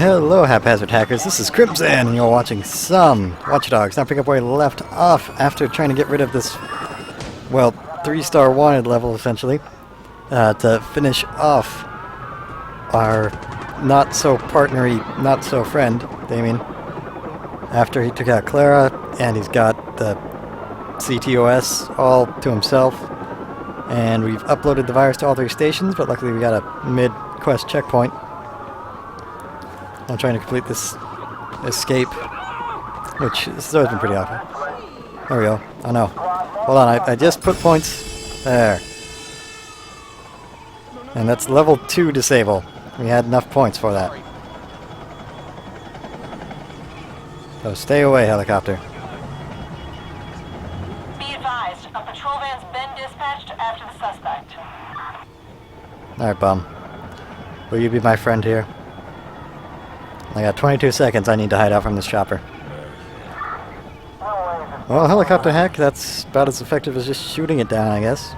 Hello, haphazard hackers. This is Crimson, and you're watching some Watch Dogs. Now pick up where we left off after trying to get rid of this, well, 3-star wanted level, essentially, to finish off our not-so-partnery, not-so-friend, Damien. After he took out Clara, and he's got the CTOS all to himself, and we've uploaded the virus to all 3 stations, but luckily we got a mid-quest checkpoint. I'm trying to complete this escape, which has always been pretty awful. There we go. Oh no. Hold on, I just put points there. And that's level 2 disable. We had enough points for that. So stay away, helicopter. Be advised, a patrol van's been dispatched after the suspect. Alright, bum. Will you be my friend here? I got 22 seconds I need to hide out from this chopper. Well, helicopter hack, that's about as effective as just shooting it down, I guess.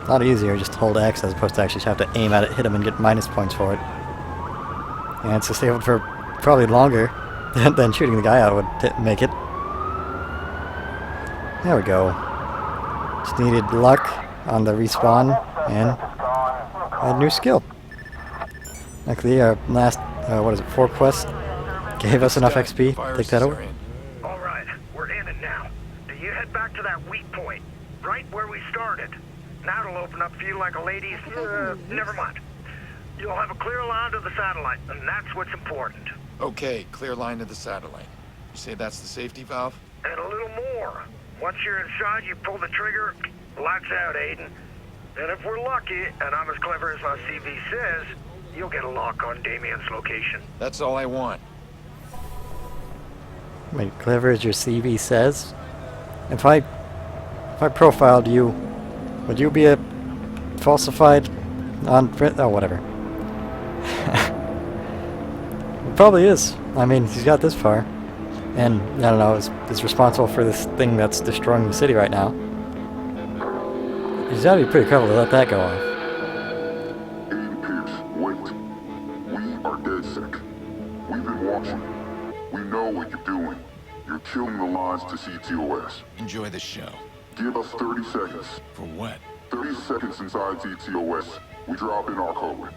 A lot easier, just hold X as opposed to actually have to aim at it, hit him, and get minus points for it. And it's disabled for probably longer than shooting the guy out would make it. There we go. Just needed luck on the respawn and a new skill. Luckily, our last, 4 quests gave us enough XP. Take that over. Alright, we're in it now. Do you head back to that weak point, right where we started. Now it'll open up for you like a lady's... never mind. You'll have a clear line to the satellite, and that's what's important. Okay, clear line to the satellite. You say that's the safety valve? And a little more. Once you're inside, you pull the trigger, lights out, Aiden. And if we're lucky, and I'm as clever as my CV says, you'll get a lock on Damien's location. That's all I want. Wait, clever as your CV says? If I profiled you, would you be a falsified oh, whatever. It probably is. I mean, he's got this far. And, I don't know, is responsible for this thing that's destroying the city right now. He's gotta be pretty clever to let that go off. We've been watching. We know what you're doing. You're killing the lines to CTOS. Enjoy the show. Give us 30 seconds. For what? 30 seconds inside CTOS, we drop in our code.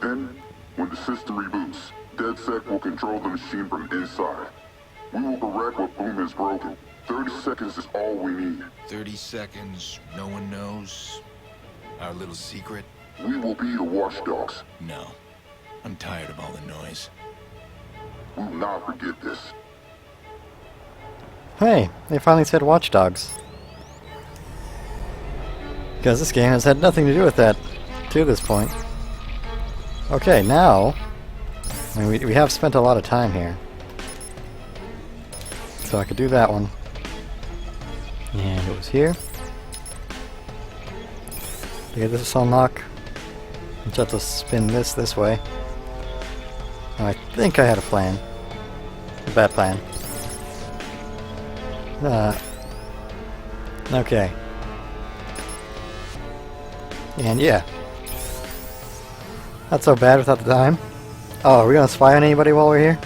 Then, when the system reboots, DedSec will control the machine from inside. We will correct what Boom has broken. 30 seconds is all we need. 30 seconds, no one knows? Our little secret? We will be the watchdogs. No. I'm tired of all the noise. We will not forget this. Hey, they finally said watchdogs. Because this game has had nothing to do with that to this point. Okay, now... I mean, we have spent a lot of time here. So I could do that one. And it was here. To get this unlock, just have to spin this way. And I think I had a plan. A bad plan. Okay. And yeah. Not so bad without the time. Oh, are we gonna spy on anybody while we're here?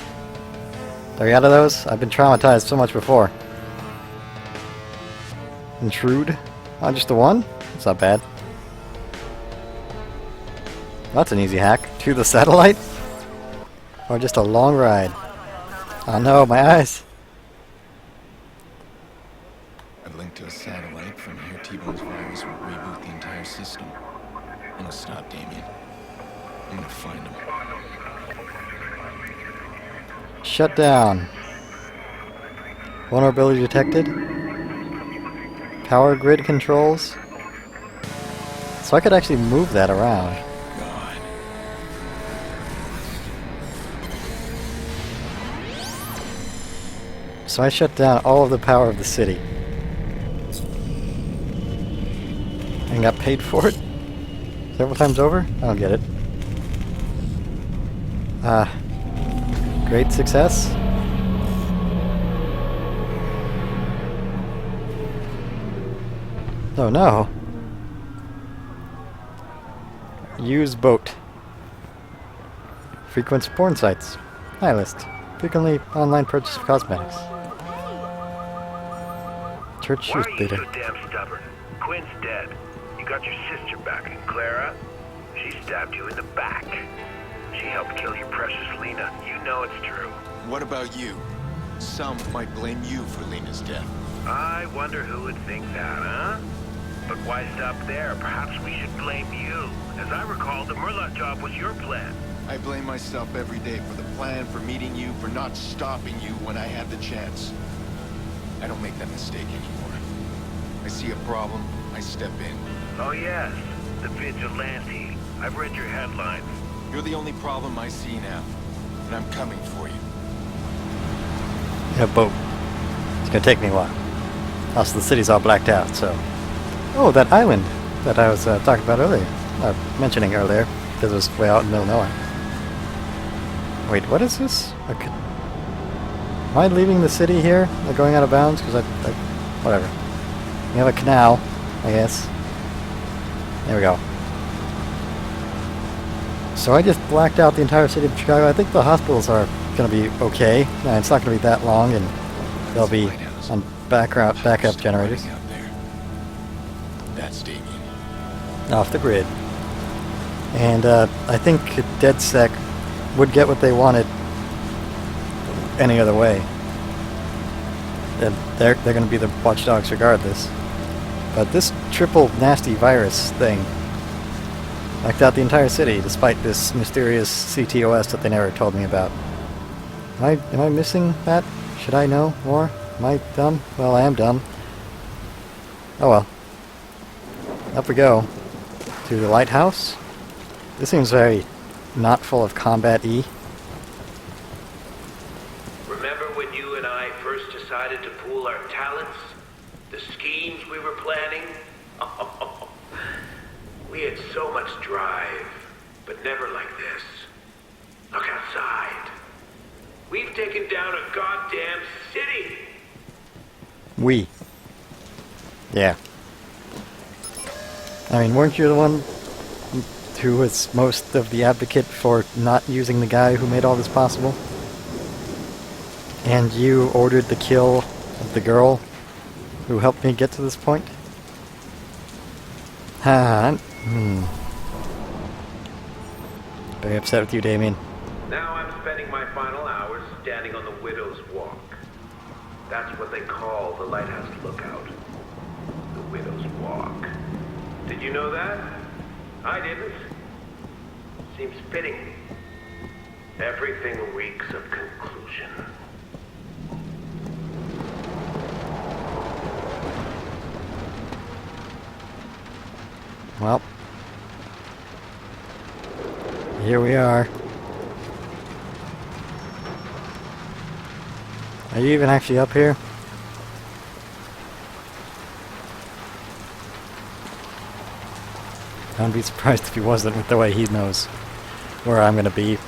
Are we out of those? I've been traumatized so much before. Intrude? Oh, just the one? That's not bad. That's an easy hack. To the satellite? Or just a long ride? Oh no, my eyes! I've linked to a satellite. From here, T-Bone's virus will reboot the entire system. And it'll stop Damien. I'm gonna find him. Shut down. Vulnerability detected. Power grid controls. So I could actually move that around. God. So I shut down all of the power of the city. And got paid for it? Several times over? I don't get it. Great success. Oh no. Use boat. Frequents porn sites. High list. Frequently online purchase of cosmetics. Church Why youth are you leader. so damn stubborn? Quinn's dead. You got your sister back, and Clara, she stabbed you in the back. She helped kill your precious Lena. You know it's true. What about you? Some might blame you for Lena's death. I wonder who would think that, huh? But why stop there? Perhaps we should blame you. As I recall, the Murloc job was your plan. I blame myself every day for the plan, for meeting you, for not stopping you when I had the chance. I don't make that mistake anymore. I see a problem, I step in. Oh yes, the vigilante. I've read your headlines. You're the only problem I see now, and I'm coming for you. In a boat. It's gonna take me a while. Also, the city's all blacked out, so... Oh, that island that I was talking about earlier. Mentioning earlier, because it was way out in the middle of nowhere. Wait, what is this? Am I leaving the city here? Like going out of bounds? Because whatever. We have a canal, I guess. There we go. So I just blacked out the entire city of Chicago. I think the hospitals are going to be okay. It's not going to be that long, and they'll be on backup generators. Out there. That's Damien. Off the grid. And I think DedSec would get what they wanted any other way. They're going to be the watchdogs regardless. But this triple nasty virus thing knocked out the entire city, despite this mysterious CTOS that they never told me about. Am I missing that? Should I know more? Am I dumb? Well, I am dumb. Oh well. Up we go. To the lighthouse. This seems very not full of combat-y. Remember when you and I first decided to pool our talents? The schemes we were planning? We had so much drive, but never like this. Look outside. We've taken down a goddamn city! Yeah. I mean, weren't you the one who was most of the advocate for not using the guy who made all this possible? And you ordered the kill of the girl who helped me get to this point? Very upset with you, Damien. Now I'm spending my final hours standing on the Widow's Walk. That's what they call the Lighthouse Lookout. The Widow's Walk. Did you know that? I didn't. Seems fitting. Everything reeks of conclusion. Well, here we are. Are you even actually up here? I wouldn't be surprised if he wasn't, with the way he knows where I'm gonna be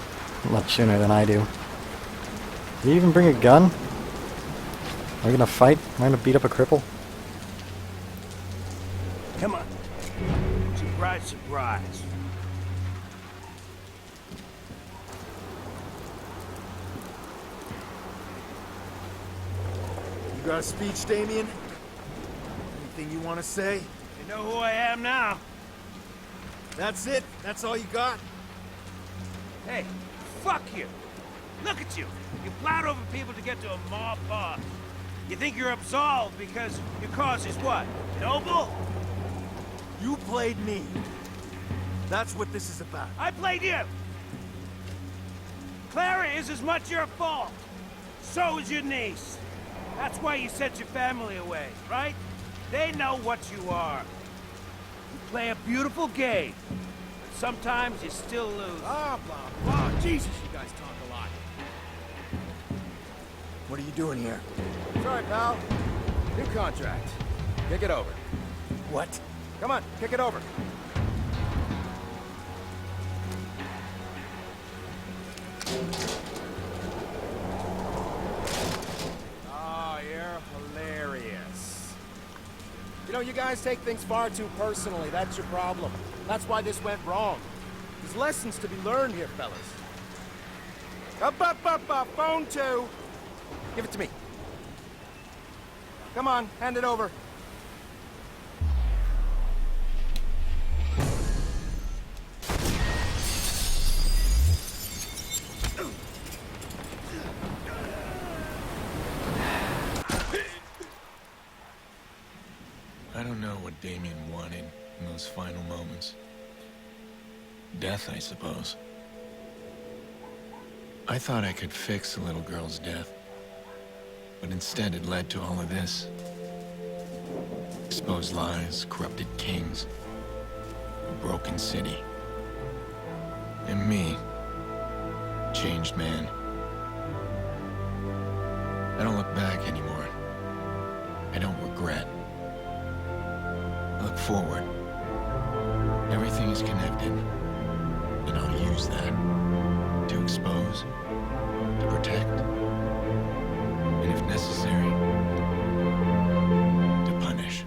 much sooner than I do. Did he even bring a gun? Are we gonna fight? Am I gonna beat up a cripple? Come on. Surprise, surprise. You got a speech, Damien? Anything you want to say? You know who I am now? That's it? That's all you got? Hey, fuck you. Look at you. You plowed over people to get to a mob boss. You think you're absolved because your cause is what? Noble? You played me. That's what this is about. I played you. Clara is as much your fault. So is your niece. That's why you sent your family away, right? They know what you are. You play a beautiful game, but sometimes you still lose. Blah, blah, blah. Jesus, you guys talk a lot. What are you doing here? Sorry, pal. New contract. Kick it over. What? Come on, kick it over. Oh, you're hilarious. You know, you guys take things far too personally. That's your problem. That's why this went wrong. There's lessons to be learned here, fellas. Up, phone 2. Give it to me. Come on, hand it over. I don't know what Damien wanted in those final moments. Death, I suppose. I thought I could fix the little girl's death, but instead it led to all of this. Exposed lies, corrupted kings, a broken city. And me, changed man. I don't look back anymore. I don't regret. I look forward. Everything is connected, and I'll use that to expose, to protect, and if necessary, to punish.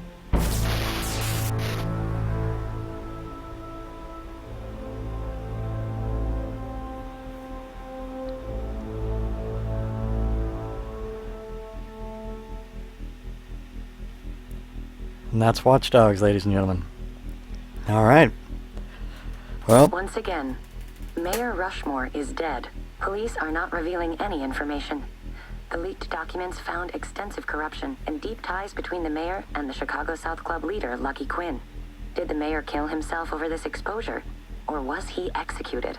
And that's Watch Dogs, ladies and gentlemen. Alright. Well, Once again, Mayor Rushmore is dead. Police are not revealing any information. The leaked documents found extensive corruption and deep ties between the mayor and the Chicago South Club leader, Lucky Quinn. Did the mayor kill himself over this exposure? Or was he executed?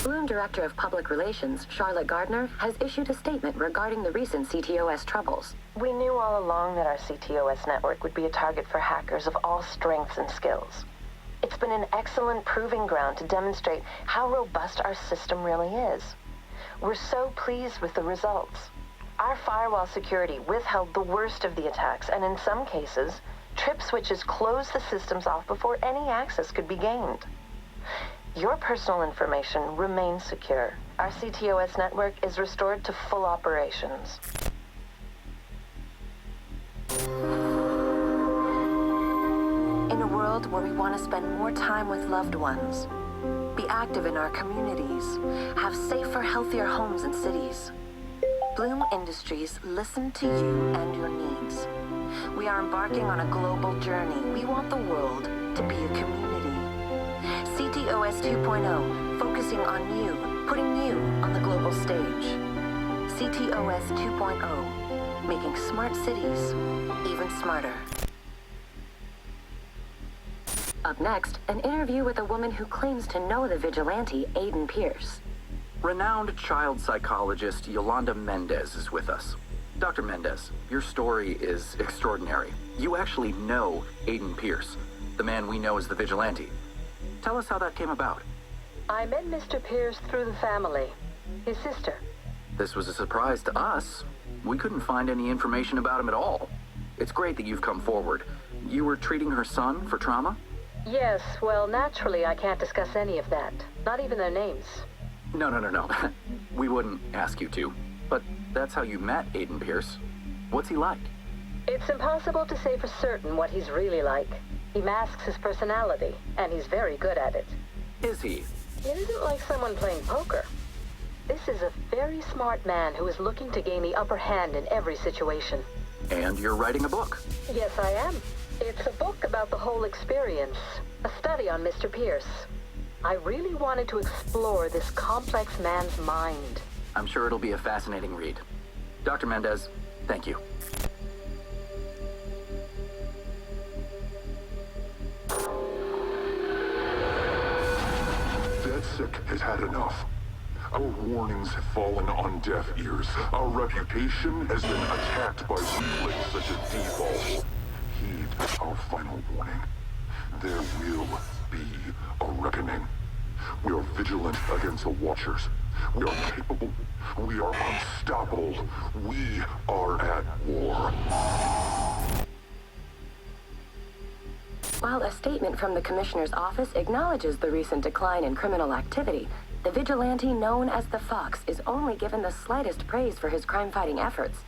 Bloom Director of Public Relations, Charlotte Gardner, has issued a statement regarding the recent CTOS troubles. We knew all along that our CTOS network would be a target for hackers of all strengths and skills. It's been an excellent proving ground to demonstrate how robust our system really is. We're so pleased with the results. Our firewall security withheld the worst of the attacks, and in some cases, trip switches closed the systems off before any access could be gained. Your personal information remains secure. Our CTOS network is restored to full operations. In a world where we want to spend more time with loved ones, be active in our communities, have safer, healthier homes and cities, Bloom Industries listen to you and your needs. We are embarking on a global journey. We want the world to be a community. CTOS 2.0, focusing on you, putting you on the global stage. CTOS 2.0, making smart cities even smarter. Up next, an interview with a woman who claims to know the vigilante, Aiden Pierce. Renowned child psychologist Yolanda Mendez is with us. Dr. Mendez, your story is extraordinary. You actually know Aiden Pierce, the man we know as the vigilante. Tell us how that came about. I met Mr. Pierce through the family, his sister. This was a surprise to us. We couldn't find any information about him at all. It's great that you've come forward. You were treating her son for trauma? Yes, well, naturally I can't discuss any of that. Not even their names. No. We wouldn't ask you to. But that's how you met Aiden Pierce. What's he like? It's impossible to say for certain what he's really like. He masks his personality, and he's very good at it. Is he? It isn't like someone playing poker. This is a very smart man who is looking to gain the upper hand in every situation. And you're writing a book. Yes, I am. It's a book about the whole experience, a study on Mr. Pierce. I really wanted to explore this complex man's mind. I'm sure it'll be a fascinating read. Dr. Mendez, thank you. DedSec has had enough. Our warnings have fallen on deaf ears. Our reputation has been attacked by weaklings such as Default. Heed our final warning. There will be a reckoning. We are vigilant against the Watchers. We are capable. We are unstoppable. We are at war. While a statement from the Commissioner's office acknowledges the recent decline in criminal activity, the vigilante known as the Fox is only given the slightest praise for his crime-fighting efforts.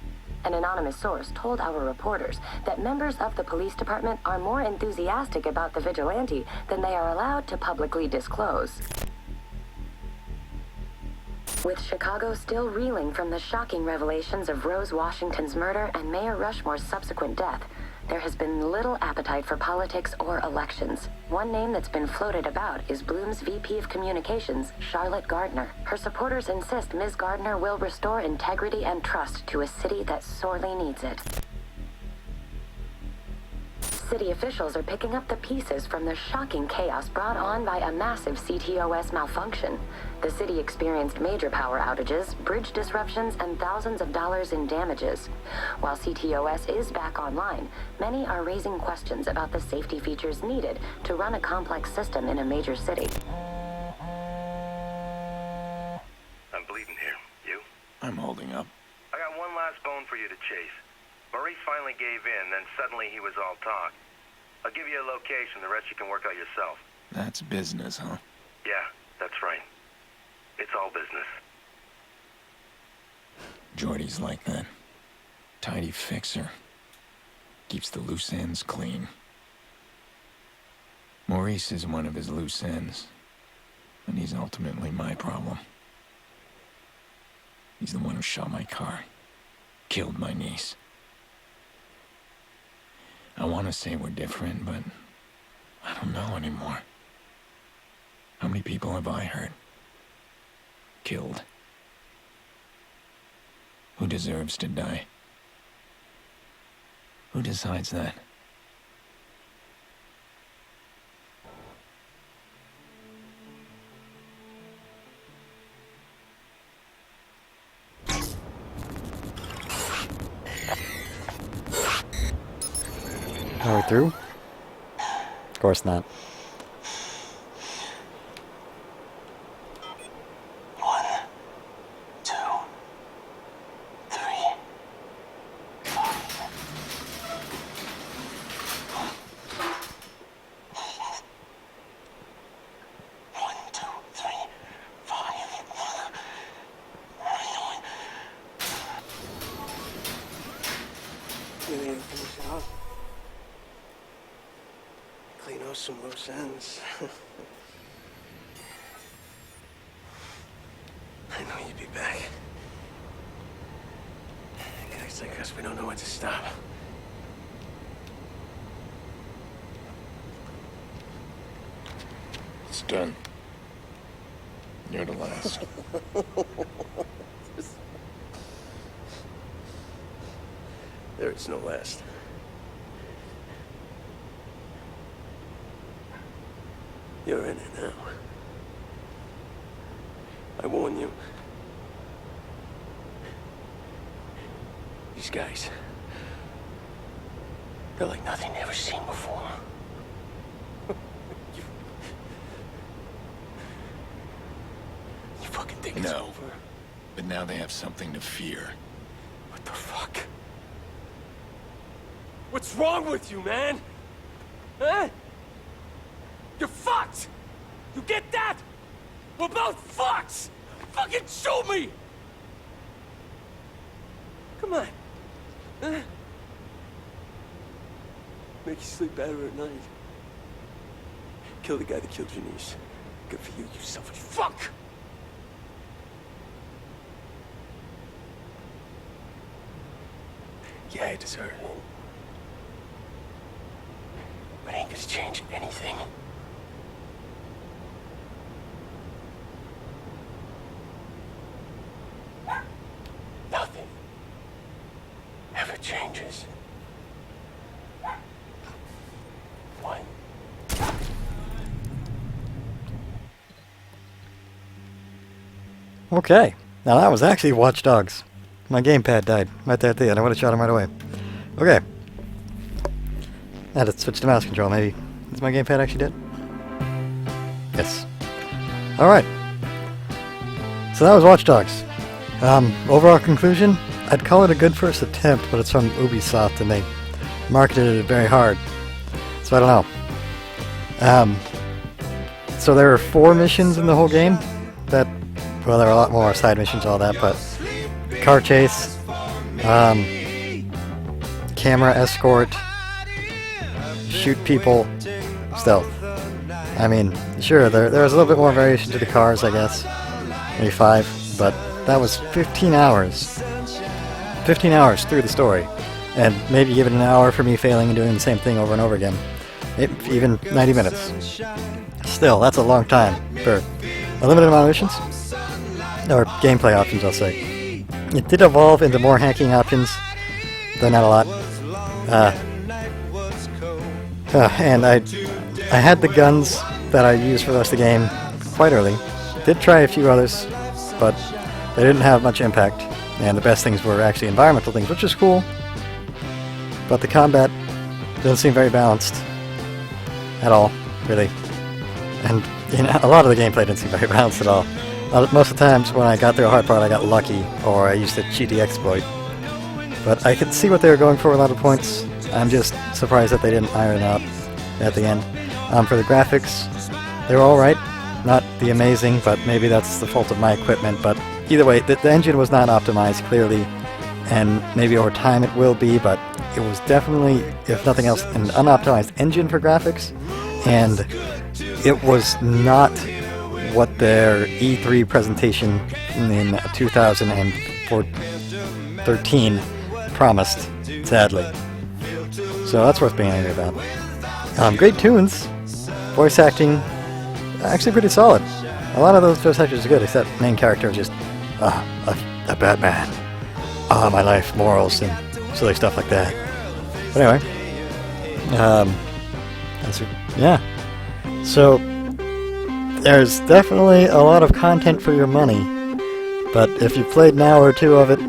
An anonymous source told our reporters that members of the police department are more enthusiastic about the vigilante than they are allowed to publicly disclose. With Chicago still reeling from the shocking revelations of Rose Washington's murder and Mayor Rushmore's subsequent death, there has been little appetite for politics or elections. One name that's been floated about is Bloom's VP of Communications, Charlotte Gardner. Her supporters insist Ms. Gardner will restore integrity and trust to a city that sorely needs it. City officials are picking up the pieces from the shocking chaos brought on by a massive CTOS malfunction. The city experienced major power outages, bridge disruptions, and thousands of dollars in damages. While CTOS is back online, many are raising questions about the safety features needed to run a complex system in a major city. I'm bleeding here. You? I'm holding up. I got one last bone for you to chase. Maurice finally gave in, then suddenly he was all talk. I'll give you a location, the rest you can work out yourself. That's business, huh? Yeah, that's right. It's all business. Jordy's like that. Tidy fixer. Keeps the loose ends clean. Maurice is one of his loose ends. And he's ultimately my problem. He's the one who shot my car. Killed my niece. I want to say we're different, but I don't know anymore. How many people have I hurt? Killed? Who deserves to die? Who decides that? Are we through? Of course not. Clean out some loose ends. I know you'd be back. Guys like us, we don't know when to stop. It's done. You're the last. There is no last. You're in it now. I warn you. These guys, they're like nothing you've ever seen before. You fucking think it's No. over? But now they have something to fear. What the fuck? What's wrong with you, man? Huh? You're fucked! You get that? We're both fucked! Fucking shoot me! Come on. Huh? Make you sleep better at night. Kill the guy that killed your niece. Good for you, you selfish fuck! Yeah, I deserve it. But ain't gonna change anything. Nothing ever changes. What? Okay. Now that was actually Watch Dogs. My gamepad died right there at the end. I would have shot him right away. Okay. I had to switch to mouse control, maybe. Is my gamepad actually dead? Yes. Alright. So that was Watch Dogs. Overall conclusion, I'd call it a good first attempt, but it's from Ubisoft and they marketed it very hard. So I don't know. So there are 4 missions in the whole game that, well, there are a lot more side missions, all that, but car chase, camera escort, shoot people, stealth. I mean, sure, there's a little bit more variation to the cars, I guess. Maybe 5. but that was 15 hours. 15 hours through the story. And maybe give it an hour for me failing and doing the same thing over and over again. Even 90 minutes. Still, that's a long time for a limited amount of missions. Or gameplay options, I'll say. It did evolve into more hacking options, though not a lot. And I had the guns that I used for the rest of the game quite early. Did try a few others, but they didn't have much impact. And the best things were actually environmental things, which is cool. But the combat doesn't seem very balanced at all, really. And a lot of the gameplay didn't seem very balanced at all. Most of the times when I got through a hard part, I got lucky, or I used a cheaty exploit. But I could see what they were going for a lot of points. I'm just surprised that they didn't iron it out at the end. For the graphics, they were alright. Not the amazing, but maybe that's the fault of my equipment. But either way, the engine was not optimized, clearly. And maybe over time it will be, but it was definitely, if nothing else, an unoptimized engine for graphics. And it was not what their E3 presentation in 2013 promised, sadly. So that's worth being angry about. Great tunes. Voice acting, actually pretty solid. A lot of those voice actors are good, except main character just, a bad man. My life, morals, and silly stuff like that. But anyway, yeah. So, there's definitely a lot of content for your money, but if you've played an hour or two of it,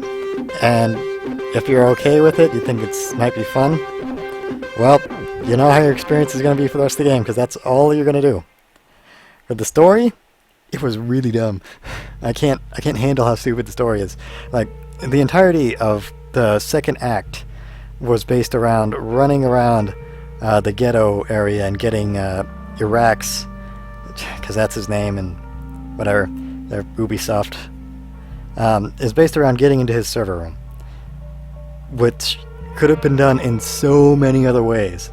and if you're okay with it, you think it might be fun, well, you know how your experience is going to be for the rest of the game, because that's all you're going to do. For the story, it was really dumb. I can't handle how stupid the story is. Like, the entirety of the second act was based around running around the ghetto area and getting Iraq's, because that's his name and whatever, their Ubisoft, is based around getting into his server room, which could have been done in so many other ways.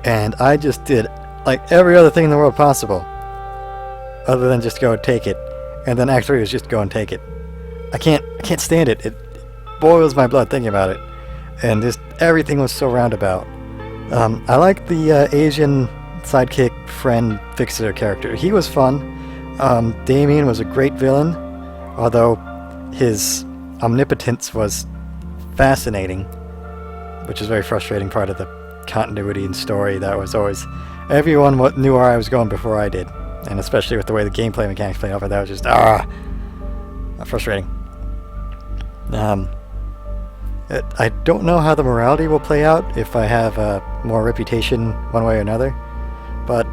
And I just did like every other thing in the world possible, other than just go and take it. And then Act 3 was just go and take it. I can't stand it. It boils my blood thinking about it. And just everything was so roundabout. I like the Asian sidekick friend fixer character. He was fun. Damien was a great villain, although his omnipotence was fascinating, which is a very frustrating part of the continuity and story. That was always, everyone knew where I was going before I did, and especially with the way the gameplay mechanics played off of that, was just frustrating. I don't know how the morality will play out if I have more reputation one way or another, but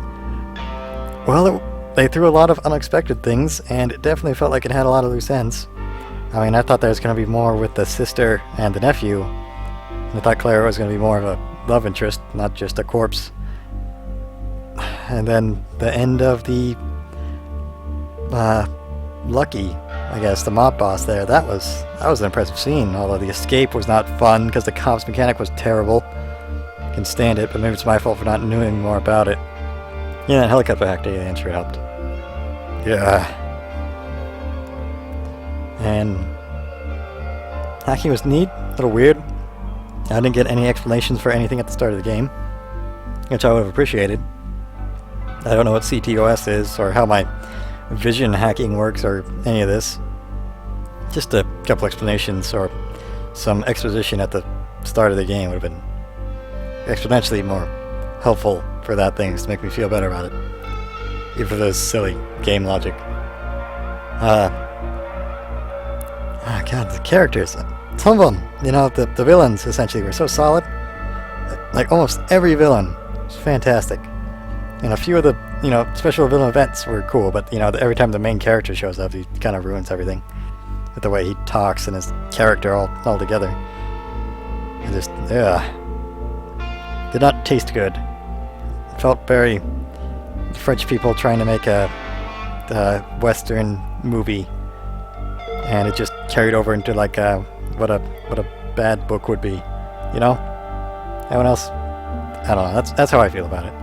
well, they threw a lot of unexpected things, and it definitely felt like it had a lot of loose ends. I mean, I thought there was going to be more with the sister and the nephew, and I thought Clara was going to be more of a love interest, not just a corpse. And then the end of the Lucky, I guess, the mob boss there, that was an impressive scene, although the escape was not fun because the cops mechanic was terrible. I can stand it, but maybe it's my fault for not knowing more about it. Yeah, that helicopter hack day sure helped. Yeah. And hacking was neat, a little weird. I didn't get any explanations for anything at the start of the game, which I would have appreciated. I don't know what CTOS is, or how my vision hacking works, or any of this. Just a couple explanations, or some exposition at the start of the game would have been exponentially more helpful for that thing, to make me feel better about it. Even for those silly game logic. God, the characters. Some of them, the villains, essentially, were so solid. Like, almost every villain was fantastic. And a few of the, special villain events were cool, but, every time the main character shows up, he kind of ruins everything. With the way he talks and his character all together. It just, did not taste good. It felt very French people trying to make a Western movie. And it just carried over into like what a bad book would be, Anyone else? I don't know. That's how I feel about it.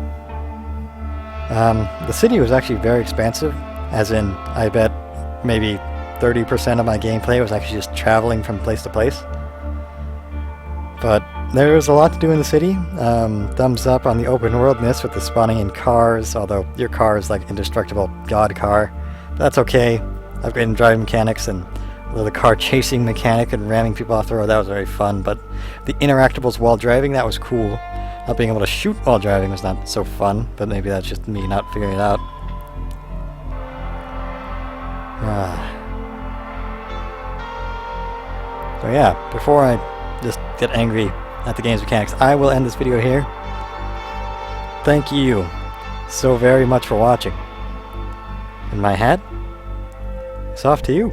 The city was actually very expansive, as in I bet maybe 30% of my gameplay was actually just traveling from place to place. But there's a lot to do in the city. Thumbs up on the open worldness with the spawning in cars, although your car is like indestructible god car. But that's okay. Upgrading driving mechanics and the car chasing mechanic and ramming people off the road, that was very fun. But the interactables while driving, that was cool. Not being able to shoot while driving was not so fun, but maybe that's just me not figuring it out. So yeah, before I just get angry at the game's mechanics, I will end this video here. Thank you so very much for watching. And my hat is off to you.